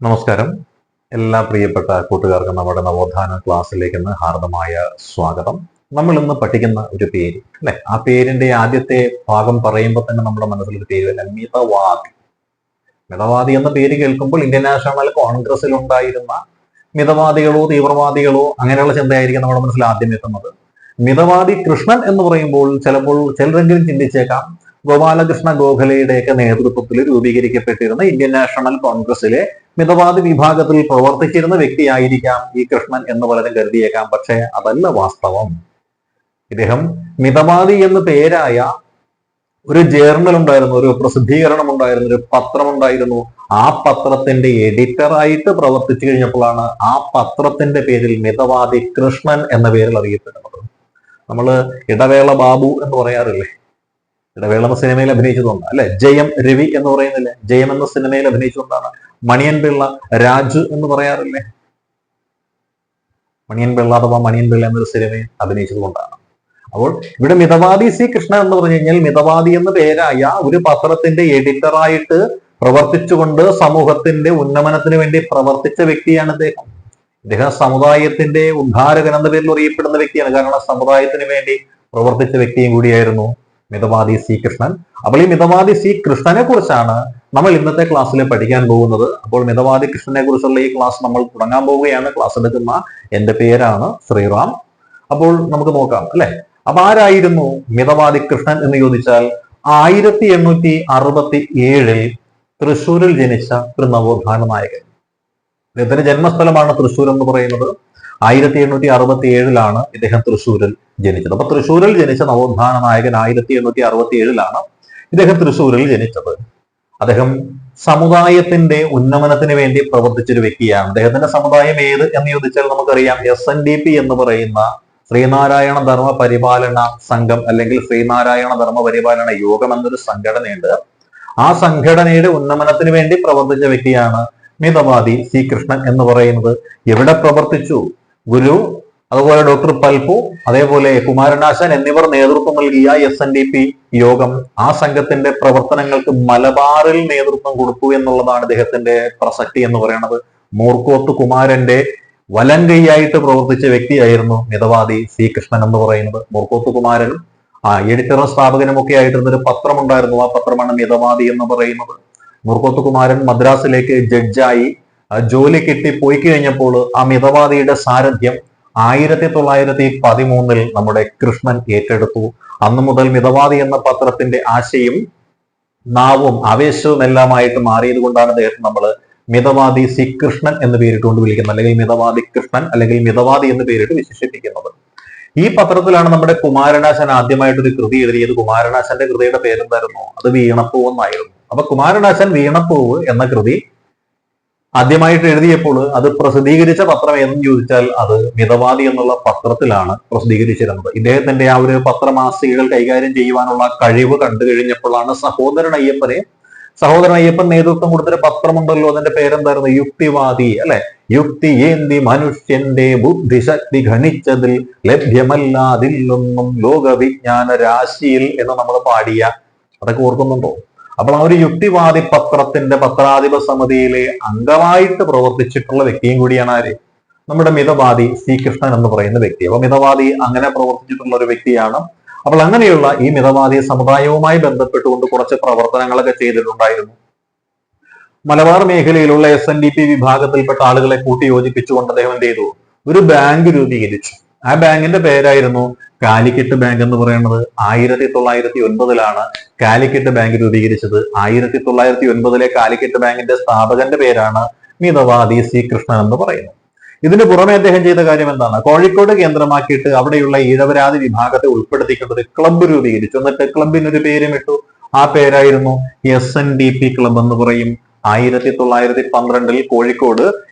നമസ്കാരം. എല്ലാ പ്രിയപ്പെട്ട കൂട്ടുകാർക്കും നമ്മുടെ നവോത്ഥാന ക്ലാസ്സിലേക്ക് ഹാർദമായ സ്വാഗതം. നമ്മൾ ഇന്ന് പഠിക്കുന്ന ഒരു പേര് അല്ലെ, ആ പേരിന്റെ ആദ്യത്തെ ഭാഗം പറയുമ്പോൾ തന്നെ നമ്മുടെ മനസ്സിലൊരു പേര് അല്ല, മിതവാദി. മിതവാദി എന്ന പേര് കേൾക്കുമ്പോൾ ഇന്ത്യൻ നാഷണൽ കോൺഗ്രസിൽ ഉണ്ടായിരുന്ന മിതവാദികളോ തീവ്രവാദികളോ അങ്ങനെയുള്ള ചിന്തയായിരിക്കും നമ്മുടെ മനസ്സിൽ ആദ്യം എത്തുന്നത്. മിതവാദി കൃഷ്ണൻ എന്ന് പറയുമ്പോൾ ചിലപ്പോൾ ചിലരെങ്കിലും ചിന്തിച്ചേക്കാം, ഗോപാലകൃഷ്ണ ഗോഖലെയുടെയൊക്കെ നേതൃത്വത്തിൽ രൂപീകരിക്കപ്പെട്ടിരുന്ന ഇന്ത്യൻ നാഷണൽ കോൺഗ്രസിലെ മിതവാദി വിഭാഗത്തിൽ പ്രവർത്തിച്ചിരുന്ന വ്യക്തിയായിരിക്കാം ഈ കൃഷ്ണൻ എന്ന് പലരും കരുതിയേക്കാം. പക്ഷേ അതല്ല വാസ്തവം. ഇദ്ദേഹം മിതവാദി എന്ന് പേരായ ഒരു ജേർണൽ ഉണ്ടായിരുന്നു, ഒരു പ്രസിദ്ധീകരണം ഉണ്ടായിരുന്നു, ഒരു പത്രം ഉണ്ടായിരുന്നു. ആ പത്രത്തിന്റെ എഡിറ്ററായിട്ട് പ്രവർത്തിച്ചു കഴിഞ്ഞപ്പോഴാണ് ആ പത്രത്തിന്റെ പേരിൽ മിതവാദി കൃഷ്ണൻ എന്ന പേരിൽ അറിയപ്പെടുന്നത്. നമ്മൾ ഇടവേള ബാബു എന്ന് പറയാറില്ലേ, ഇടവേള എന്ന സിനിമയിൽ അഭിനയിച്ചതുകൊണ്ടാണ് അല്ലെ. ജയം രവി എന്ന് പറയുന്നില്ലേ, ജയം എന്ന സിനിമയിൽ അഭിനയിച്ചുകൊണ്ടാണ്. മണിയൻ പിള്ള രാജു എന്ന് പറയാറില്ലേ, മണിയൻ പിള്ള അഥവാ മണിയൻ പിള്ള എന്നൊരു സിനിമയിൽ അഭിനയിച്ചത് കൊണ്ടാണ്. അപ്പോൾ ഇവിടെ മിതവാദി സി കൃഷ്ണൻ എന്ന് പറഞ്ഞു കഴിഞ്ഞാൽ മിതവാദി എന്ന പേരായ ഒരു പത്രത്തിന്റെ എഡിറ്ററായിട്ട് പ്രവർത്തിച്ചുകൊണ്ട് സമൂഹത്തിന്റെ ഉന്നമനത്തിന് വേണ്ടി പ്രവർത്തിച്ച വ്യക്തിയാണ് ഇദ്ദേഹം. ഇദ്ദേഹം സമുദായത്തിന്റെ ഉദ്ധാരകൻ എന്ന പേരിൽ അറിയപ്പെടുന്ന വ്യക്തിയാണ്. കാരണം സമുദായത്തിന് വേണ്ടി പ്രവർത്തിച്ച വ്യക്തിയും കൂടിയായിരുന്നു മിതവാദി സി കൃഷ്ണൻ. അപ്പോൾ ഈ മിതവാദി സി കൃഷ്ണനെ കുറിച്ചാണ് നമ്മൾ ഇന്നത്തെ ക്ലാസ്സിൽ പഠിക്കാൻ പോകുന്നത്. അപ്പോൾ മിതവാദി കൃഷ്ണനെ കുറിച്ചുള്ള ഈ ക്ലാസ് നമ്മൾ തുടങ്ങാൻ പോവുകയാണ്. ക്ലാസ് എടുക്കുന്ന എന്റെ പേരാണ് ശ്രീറാം. അപ്പോൾ നമുക്ക് നോക്കാം അല്ലെ. അപ്പൊ ആരായിരുന്നു മിതവാദി കൃഷ്ണൻ എന്ന് ചോദിച്ചാൽ 1867 തൃശ്ശൂരിൽ ജനിച്ച ഒരു നവോത്ഥാന നായകൻ. ഇദ്ദേഹത്തിന്റെ ജന്മസ്ഥലമാണ് തൃശ്ശൂർ എന്ന് പറയുന്നത്. 1867 ഇദ്ദേഹം തൃശ്ശൂരിൽ ജനിച്ചത്. അപ്പൊ തൃശ്ശൂരിൽ ജനിച്ച നവോത്ഥാന നായകൻ 1867 ഇദ്ദേഹം തൃശ്ശൂരിൽ ജനിച്ചത്. അദ്ദേഹം സമുദായത്തിന്റെ ഉന്നമനത്തിന് വേണ്ടി പ്രവർത്തിച്ചൊരു വ്യക്തിയാണ്. അദ്ദേഹത്തിന്റെ സമുദായം ഏത് എന്ന് ചോദിച്ചാൽ നമുക്കറിയാം, SNDP എന്ന് പറയുന്ന ശ്രീനാരായണ ധർമ്മ പരിപാലന സംഘം അല്ലെങ്കിൽ ശ്രീനാരായണ ധർമ്മ പരിപാലന യോഗം എന്നൊരു സംഘടനയുണ്ട്. ആ സംഘടനയുടെ ഉന്നമനത്തിന് വേണ്ടി പ്രവർത്തിച്ച വ്യക്തിയാണ് മിതവാദി സി കൃഷ്ണൻ എന്ന് പറയുന്നത്. എവിടെ പ്രവർത്തിച്ചു? ഗുരു, അതുപോലെ ഡോക്ടർ പൽപു, അതേപോലെ കുമാരനാശാൻ എന്നിവർ നേതൃത്വം നൽകിയ SNDP യോഗം, ആ സംഘത്തിന്റെ പ്രവർത്തനങ്ങൾക്ക് മലബാറിൽ നേതൃത്വം കൊടുത്തു എന്നുള്ളതാണ് ഇദ്ദേഹത്തിന്റെ പ്രസക്തി എന്ന് പറയുന്നത്. മൂർക്കോത്ത് കുമാരന്റെ വലങ്കൈയായിട്ട് പ്രവർത്തിച്ച വ്യക്തിയായിരുന്നു മിതവാദി സി കൃഷ്ണൻ എന്ന് പറയുന്നത്. മൂർക്കോത്ത് കുമാരനും എഡിറ്ററും സ്ഥാപകനും ഒക്കെ ആയിട്ടിരുന്നൊരു പത്രമുണ്ടായിരുന്നു. ആ പത്രമാണ് മിതവാദി എന്ന് പറയുന്നത്. മൂർക്കോത്ത് കുമാരൻ മദ്രാസിലേക്ക് ജഡ്ജായി ജോലി കിട്ടി പോയി കഴിഞ്ഞപ്പോൾ ആ മിതവാദിയുടെ സാരഥ്യം 1913 നമ്മുടെ കൃഷ്ണൻ ഏറ്റെടുത്തു. അന്നു മുതൽ മിതവാദി എന്ന പത്രത്തിന്റെ ആശയും നാവും ആവേശവും എല്ലാമായിട്ട് മാറിയത് കൊണ്ടാണ് അദ്ദേഹത്തെ നമ്മൾ മിതവാദി സി കൃഷ്ണൻ എന്ന് പേരിട്ടുകൊണ്ട് വിളിക്കുന്നത്, അല്ലെങ്കിൽ മിതവാദി കൃഷ്ണൻ അല്ലെങ്കിൽ മിതവാദി എന്ന് പേരിട്ട് വിശേഷിപ്പിക്കുന്നത്. ഈ പത്രത്തിലാണ് നമ്മുടെ കുമാരനാശൻ ആദ്യമായിട്ടൊരു കൃതി എഴുതിയത്. കുമാരനാശന്റെ കൃതിയുടെ പേരെന്തായിരുന്നു? അത് വീണപ്പൂവ് എന്നായിരുന്നു. അപ്പൊ കുമാരനാശൻ വീണപ്പൂവ് എന്ന കൃതി ആദ്യമായിട്ട് എഴുതിയപ്പോൾ അത് പ്രസിദ്ധീകരിച്ച പത്രം ഏതെന്ന് ചോദിച്ചാൽ അത് മിതവാദി എന്നുള്ള പത്രത്തിലാണ് പ്രസിദ്ധീകരിച്ചിരുന്നത്. ഇദ്ദേഹത്തിന്റെ ആ ഒരു പത്രമാസികകൾ കൈകാര്യം ചെയ്യുവാനുള്ള കഴിവ് കണ്ടു കഴിഞ്ഞപ്പോഴാണ് സഹോദരൻ അയ്യപ്പൻ നേതൃത്വം കൊടുത്തൊരു പത്രമുണ്ടല്ലോ, അതിന്റെ പേരെന്തായിരുന്നു? യുക്തിവാദി അല്ലെ. യുക്തി ഏന്തി മനുഷ്യന്റെ ബുദ്ധിശക്തി ഘണിച്ചതിൽ ലഭ്യമല്ലാതില്ലൊന്നും ലോകവിജ്ഞാന രാശിയിൽ എന്ന് നമ്മൾ പാടിയ, അതൊക്കെ ഓർക്കുന്നുണ്ടോ? അപ്പോൾ ആ ഒരു യുക്തിവാദി പത്രത്തിന്റെ പത്രാധിപ സമിതിയിലെ അംഗമായിട്ട് പ്രവർത്തിച്ചിട്ടുള്ള വ്യക്തിയും കൂടിയാണ് ആര്? നമ്മുടെ മിതവാദി സി കൃഷ്ണൻ എന്ന് പറയുന്ന വ്യക്തി. അപ്പൊ മിതവാദി അങ്ങനെ പ്രവർത്തിച്ചിട്ടുള്ള ഒരു വ്യക്തിയാണ്. അപ്പോൾ അങ്ങനെയുള്ള ഈ മിതവാദി സമുദായവുമായി ബന്ധപ്പെട്ടുകൊണ്ട് കുറച്ച് പ്രവർത്തനങ്ങളൊക്കെ ചെയ്തിട്ടുണ്ടായിരുന്നു. മലബാർ മേഖലയിലുള്ള SNDP വിഭാഗത്തിൽപ്പെട്ട ആളുകളെ കൂട്ടിയോജിപ്പിച്ചുകൊണ്ട് അദ്ദേഹം എന്ത് ചെയ്തു? ഒരു ബാങ്ക് രൂപീകരിച്ചു. ആ ബാങ്കിന്റെ പേരായിരുന്നു കാലിക്കറ്റ് ബാങ്ക് എന്ന് പറയുന്നത്. 1909 കാലിക്കറ്റ് ബാങ്ക് രൂപീകരിച്ചത്. 1909 കാലിക്കറ്റ് ബാങ്കിന്റെ സ്ഥാപകന്റെ പേരാണ് മിതവാദി സി കൃഷ്ണൻ എന്ന് പറയുന്നത്. ഇതിന് പുറമെ അദ്ദേഹം ചെയ്ത കാര്യം എന്താണ്? കോഴിക്കോട് കേന്ദ്രമാക്കിയിട്ട് അവിടെയുള്ള ഈഴവരാതി വിഭാഗത്തെ ഉൾപ്പെടുത്തിക്കൊണ്ട് ഒരു ക്ലബ്ബ് രൂപീകരിച്ചു. എന്നിട്ട് ക്ലബിനൊരു പേരും ഇട്ടു. ആ പേരായിരുന്നു SNDP ക്ലബ് എന്ന് പറയും. 1912 കോഴിക്കോട്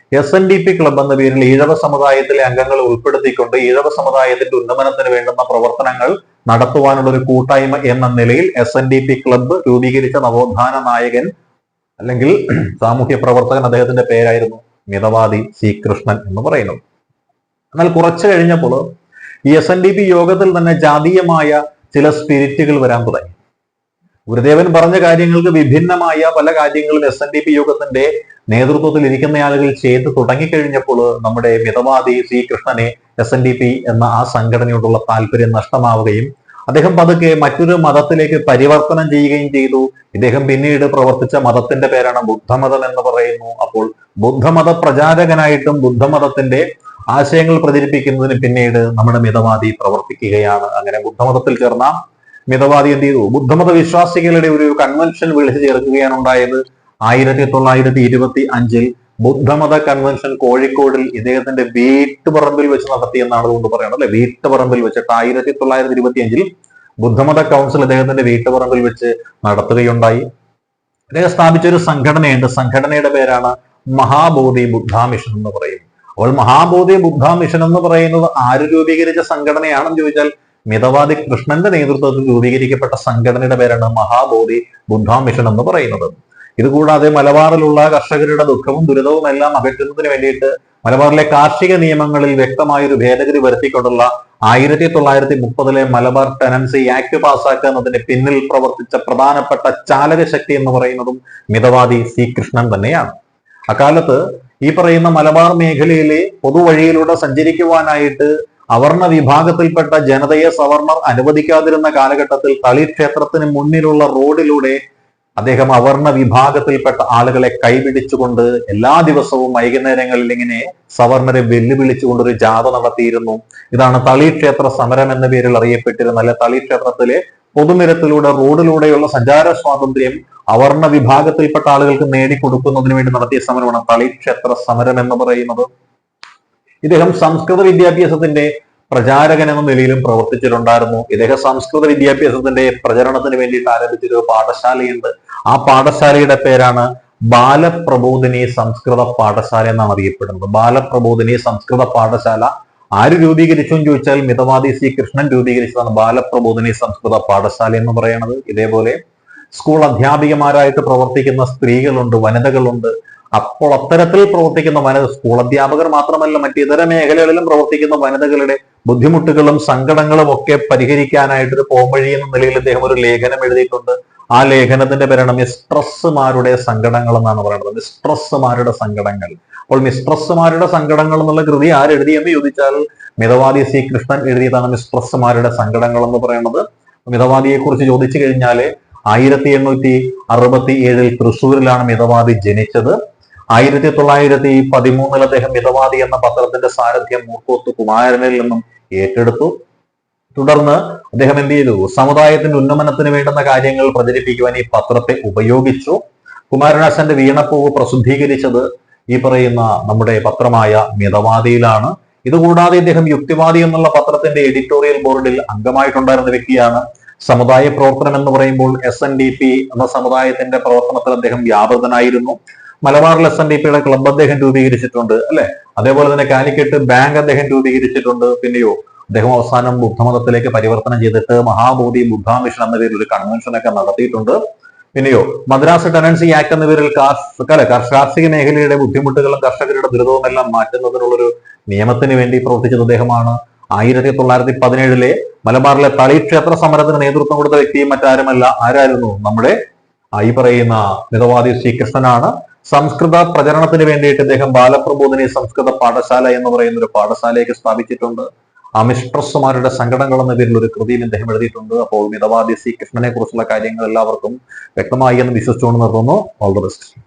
SNDP ക്ലബ് എന്ന പേരിൽ ഈഴവ സമുദായത്തിലെ അംഗങ്ങളെ ഉൾപ്പെടുത്തിക്കൊണ്ട് ഈഴവ സമുദായത്തിന്റെ ഉന്നമനത്തിന് വേണ്ടുന്ന പ്രവർത്തനങ്ങൾ നടത്തുവാനുള്ള ഒരു കൂട്ടായ്മ എന്ന നിലയിൽ SNDP ക്ലബ്ബ് രൂപീകരിച്ച നവോത്ഥാന നായകൻ അല്ലെങ്കിൽ സാമൂഹ്യ പ്രവർത്തകൻ, അദ്ദേഹത്തിന്റെ പേരായിരുന്നു മിതവാദി സി കൃഷ്ണൻ എന്ന് പറയുന്നത്. എന്നാൽ കുറച്ചു കഴിഞ്ഞപ്പോൾ ഈ SNDP യോഗത്തിൽ തന്നെ ജാതീയമായ ചില സ്പിരിറ്റുകൾ വരാൻ തുടങ്ങി. ഗുരുദേവൻ പറഞ്ഞ കാര്യങ്ങൾക്ക് വിഭിന്നമായ പല കാര്യങ്ങളും SNDP യോഗത്തിന്റെ നേതൃത്വത്തിൽ ഇരിക്കുന്ന ആളുകൾ ചെയ്ത് തുടങ്ങിക്കഴിഞ്ഞപ്പോൾ നമ്മുടെ മിതവാദി ശ്രീകൃഷ്ണനെ SNDP എന്ന ആ സംഘടനയോടുള്ള താല്പര്യം നഷ്ടമാവുകയും അദ്ദേഹം പതുക്കെ മറ്റൊരു മതത്തിലേക്ക് പരിവർത്തനം ചെയ്യുകയും ചെയ്തു. ഇദ്ദേഹം പിന്നീട് പ്രവർത്തിച്ച മതത്തിന്റെ പേരാണ് ബുദ്ധമതം എന്ന് പറയുന്നു. അപ്പോൾ ബുദ്ധമത പ്രചാരകനായിട്ടും ബുദ്ധമതത്തിന്റെ ആശയങ്ങൾ പ്രചരിപ്പിക്കുന്നതിന് പിന്നീട് നമ്മുടെ മിതവാദി പ്രവർത്തിക്കുകയാണ്. അങ്ങനെ ബുദ്ധമതത്തിൽ ചേർന്ന മിതവാദി എന്ത് ചെയ്തു? ബുദ്ധമത വിശ്വാസികളുടെ ഒരു കൺവെൻഷൻ വിളിച്ചു ചേർക്കുകയാണ് ഉണ്ടായത്. 1925 ബുദ്ധമത കൺവെൻഷൻ കോഴിക്കോടിൽ ഇദ്ദേഹത്തിന്റെ വീട്ടുപറമ്പിൽ വെച്ച് നടത്തി എന്നാണ് അതുകൊണ്ട് പറയുന്നത് അല്ലെ. വീട്ടുപറമ്പിൽ വെച്ചിട്ട് 1925 ബുദ്ധമത കൗൺസിൽ ഇദ്ദേഹത്തിന്റെ വീട്ടുപറമ്പിൽ വെച്ച് നടത്തുകയുണ്ടായി. അദ്ദേഹം സ്ഥാപിച്ച ഒരു സംഘടനയുണ്ട്. സംഘടനയുടെ പേരാണ് മഹാബോധി ബുദ്ധ മിഷൻ എന്ന് പറയും. അപ്പോൾ മഹാബോധി ബുദ്ധ മിഷൻ എന്ന് പറയുന്നത് ആര് രൂപീകരിച്ച സംഘടനയാണെന്ന് ചോദിച്ചാൽ മിതവാദി കൃഷ്ണന്റെ നേതൃത്വത്തിൽ രൂപീകരിക്കപ്പെട്ട സംഘടനയുടെ പേരാണ് മഹാബോധി ബുദ്ധ മിഷൻ എന്ന് പറയുന്നത്. ഇതുകൂടാതെ മലബാറിലുള്ള കർഷകരുടെ ദുഃഖവും ദുരിതവും എല്ലാം അകറ്റുന്നതിന് വേണ്ടിയിട്ട് മലബാറിലെ കാർഷിക നിയമങ്ങളിൽ വ്യക്തമായൊരു ഭേദഗതി വരുത്തിക്കൊണ്ടുള്ള 1930 മലബാർ ടെനൻസി ആക്ട് പാസ്സാക്കുന്നതിന് പിന്നിൽ പ്രവർത്തിച്ച പ്രധാനപ്പെട്ട ചാലക ശക്തി എന്ന് പറയുന്നതും മിതവാദി ശ്രീകൃഷ്ണൻ തന്നെയാണ്. അക്കാലത്ത് ഈ പറയുന്ന മലബാർ മേഖലയിലെ പൊതുവഴിയിലൂടെ സഞ്ചരിക്കുവാനായിട്ട് അവർണ വിഭാഗത്തിൽപ്പെട്ട ജനതയെ സവർണർ അനുവദിക്കാതിരുന്ന കാലഘട്ടത്തിൽ തളി ക്ഷേത്രത്തിന് മുന്നിലുള്ള റോഡിലൂടെ അദ്ദേഹം അവർണ വിഭാഗത്തിൽപ്പെട്ട ആളുകളെ കൈപിടിച്ചുകൊണ്ട് എല്ലാ ദിവസവും വൈകുന്നേരങ്ങളിൽ ഇങ്ങനെ സവർണരെ വെല്ലുവിളിച്ചുകൊണ്ട് ഒരു ജാഥ നടത്തിയിരുന്നു. ഇതാണ് തളി ക്ഷേത്ര സമരം എന്ന പേരിൽ അറിയപ്പെട്ടിരുന്ന അല്ലെ. തളി ക്ഷേത്രത്തിലെ പൊതുനിരത്തിലൂടെ റോഡിലൂടെയുള്ള സഞ്ചാര സ്വാതന്ത്ര്യം അവർണ വിഭാഗത്തിൽപ്പെട്ട ആളുകൾക്ക് നേടിക്കൊടുക്കുന്നതിന് വേണ്ടി നടത്തിയ സമരമാണ് തളി ക്ഷേത്ര സമരം എന്ന് പറയുന്നത്. ഇദ്ദേഹം സംസ്കൃത വിദ്യാഭ്യാസത്തിന്റെ പ്രചാരകൻ എന്ന നിലയിലും പ്രവർത്തിച്ചിട്ടുണ്ടായിരുന്നു. ഇദ്ദേഹം സംസ്കൃത വിദ്യാഭ്യാസത്തിന്റെ പ്രചരണത്തിന് വേണ്ടിയിട്ട് ആരംഭിച്ചൊരു പാഠശാലയുണ്ട്. ആ പാഠശാലയുടെ പേരാണ് ബാലപ്രബോധിനി സംസ്കൃത പാഠശാല എന്നാണ് അറിയപ്പെടുന്നത്. ബാലപ്രബോധിനി സംസ്കൃത പാഠശാല ആര് രൂപീകരിച്ചു എന്ന് ചോദിച്ചാൽ മിതവാദി ശ്രീകൃഷ്ണൻ രൂപീകരിച്ചതാണ് ബാലപ്രബോധിനി സംസ്കൃത പാഠശാല എന്ന് പറയുന്നത്. ഇതേപോലെ സ്കൂൾ അധ്യാപികമാരായിട്ട് പ്രവർത്തിക്കുന്ന സ്ത്രീകളുണ്ട്, വനിതകളുണ്ട്. അപ്പോൾ അത്തരത്തിൽ പ്രവർത്തിക്കുന്ന സ്കൂൾ അധ്യാപകർ മാത്രമല്ല മറ്റിതര മേഖലകളിലും പ്രവർത്തിക്കുന്ന വനിതകളുടെ ബുദ്ധിമുട്ടുകളും സങ്കടങ്ങളും ഒക്കെ പരിഹരിക്കാനായിട്ടൊരു പോംവഴി എന്ന നിലയിൽ അദ്ദേഹം ഒരു ലേഖനം എഴുതിയിട്ടുണ്ട്. ആ ലേഖനത്തിന്റെ പേരാണ് മിസ്ട്രസ്സുമാരുടെ സങ്കടങ്ങൾ എന്നാണ് പറയുന്നത്. മിസ്ട്രസ്സുമാരുടെ സങ്കടങ്ങൾ. അപ്പോൾ മിസ്ട്രസ്സുമാരുടെ സങ്കടങ്ങൾ എന്നുള്ള കൃതി ആരെഴുതിയെന്ന് ചോദിച്ചാൽ മിതവാദി ശ്രീകൃഷ്ണൻ എഴുതിയതാണ് മിസ്ട്രസ്സുമാരുടെ സങ്കടങ്ങൾ എന്ന് പറയുന്നത്. മിതവാദിയെ കുറിച്ച് ചോദിച്ചു കഴിഞ്ഞാല് 1867 തൃശ്ശൂരിലാണ് മിതവാദി ജനിച്ചത്. 1913 അദ്ദേഹം മിതവാദി എന്ന പത്രത്തിന്റെ സാരഥ്യം മൂർക്കോത്ത് കുമാരനിൽ നിന്നും ഏറ്റെടുത്തു. തുടർന്ന് അദ്ദേഹം എന്ത് ചെയ്തു? സമുദായത്തിന്റെ ഉന്നമനത്തിന് വേണ്ടുന്ന കാര്യങ്ങൾ പ്രചരിപ്പിക്കുവാൻ ഈ പത്രത്തെ ഉപയോഗിച്ചു. കുമാരനാശാന്റെ വീണപ്പൂവ് പ്രസിദ്ധീകരിച്ചത് ഈ പറയുന്ന നമ്മുടെ പത്രമായ മിതവാദിയിലാണ്. ഇതുകൂടാതെ ഇദ്ദേഹം യുക്തിവാദി എന്നുള്ള പത്രത്തിന്റെ എഡിറ്റോറിയൽ ബോർഡിൽ അംഗമായിട്ടുണ്ടായിരുന്ന വ്യക്തിയാണ്. സമുദായ പ്രവർത്തനം എന്ന് പറയുമ്പോൾ SNDP എന്ന സമുദായത്തിന്റെ പ്രവർത്തനത്തിൽ അദ്ദേഹം വ്യാപൃതനായിരുന്നു. മലബാറിൽ SNDPയുടെ ക്ലബ് അദ്ദേഹം രൂപീകരിച്ചിട്ടുണ്ട് അല്ലെ. അതേപോലെ തന്നെ കാലിക്കറ്റ് ബാങ്ക് അദ്ദേഹം രൂപീകരിച്ചിട്ടുണ്ട്. പിന്നെയോ അദ്ദേഹം അവസാനം ബുദ്ധമതത്തിലേക്ക് പരിവർത്തനം ചെയ്തിട്ട് മഹാബോധി ബുദ്ധ മിഷൻ എന്ന പേരിൽ ഒരു കൺവെൻഷനൊക്കെ നടത്തിയിട്ടുണ്ട്. പിന്നെയോ മദ്രാസ് ടെനൻസി ആക്ട് എന്ന പേരിൽ കാർഷിക മേഖലയുടെ ബുദ്ധിമുട്ടുകളും കർഷകരുടെ ദുരിതവും എല്ലാം മാറ്റുന്നതിനുള്ളൊരു നിയമത്തിന് വേണ്ടി പ്രവർത്തിച്ചത് അദ്ദേഹമാണ്. 1917 മലബാറിലെ തളി ക്ഷേത്ര സമരത്തിന് നേതൃത്വം കൊടുത്ത വ്യക്തിയും മറ്റാരുമല്ല. ആരായിരുന്നു? നമ്മുടെ ഈ പറയുന്ന മിതവാദി ശ്രീകൃഷ്ണനാണ്. സംസ്കൃത പ്രചരണത്തിന് വേണ്ടിയിട്ട് ഇദ്ദേഹം ബാലപ്രബോധിനി സംസ്കൃത പാഠശാല എന്ന് പറയുന്ന ഒരു പാഠശാലയൊക്കെ സ്ഥാപിച്ചിട്ടുണ്ട്. ആ മിസ്ട്രസ്സുമാരുടെ സങ്കടങ്ങൾ എന്ന പേരിൽ ഒരു കൃതിയിൽ ഇദ്ദേഹം എഴുതിയിട്ടുണ്ട്. അപ്പോൾ മിതവാദി ശ്രീകൃഷ്ണനെ കുറിച്ചുള്ള കാര്യങ്ങൾ എല്ലാവർക്കും വ്യക്തമായി എന്ന് വിശ്വസിച്ചുകൊണ്ട് നിർത്തുന്നു. All the best.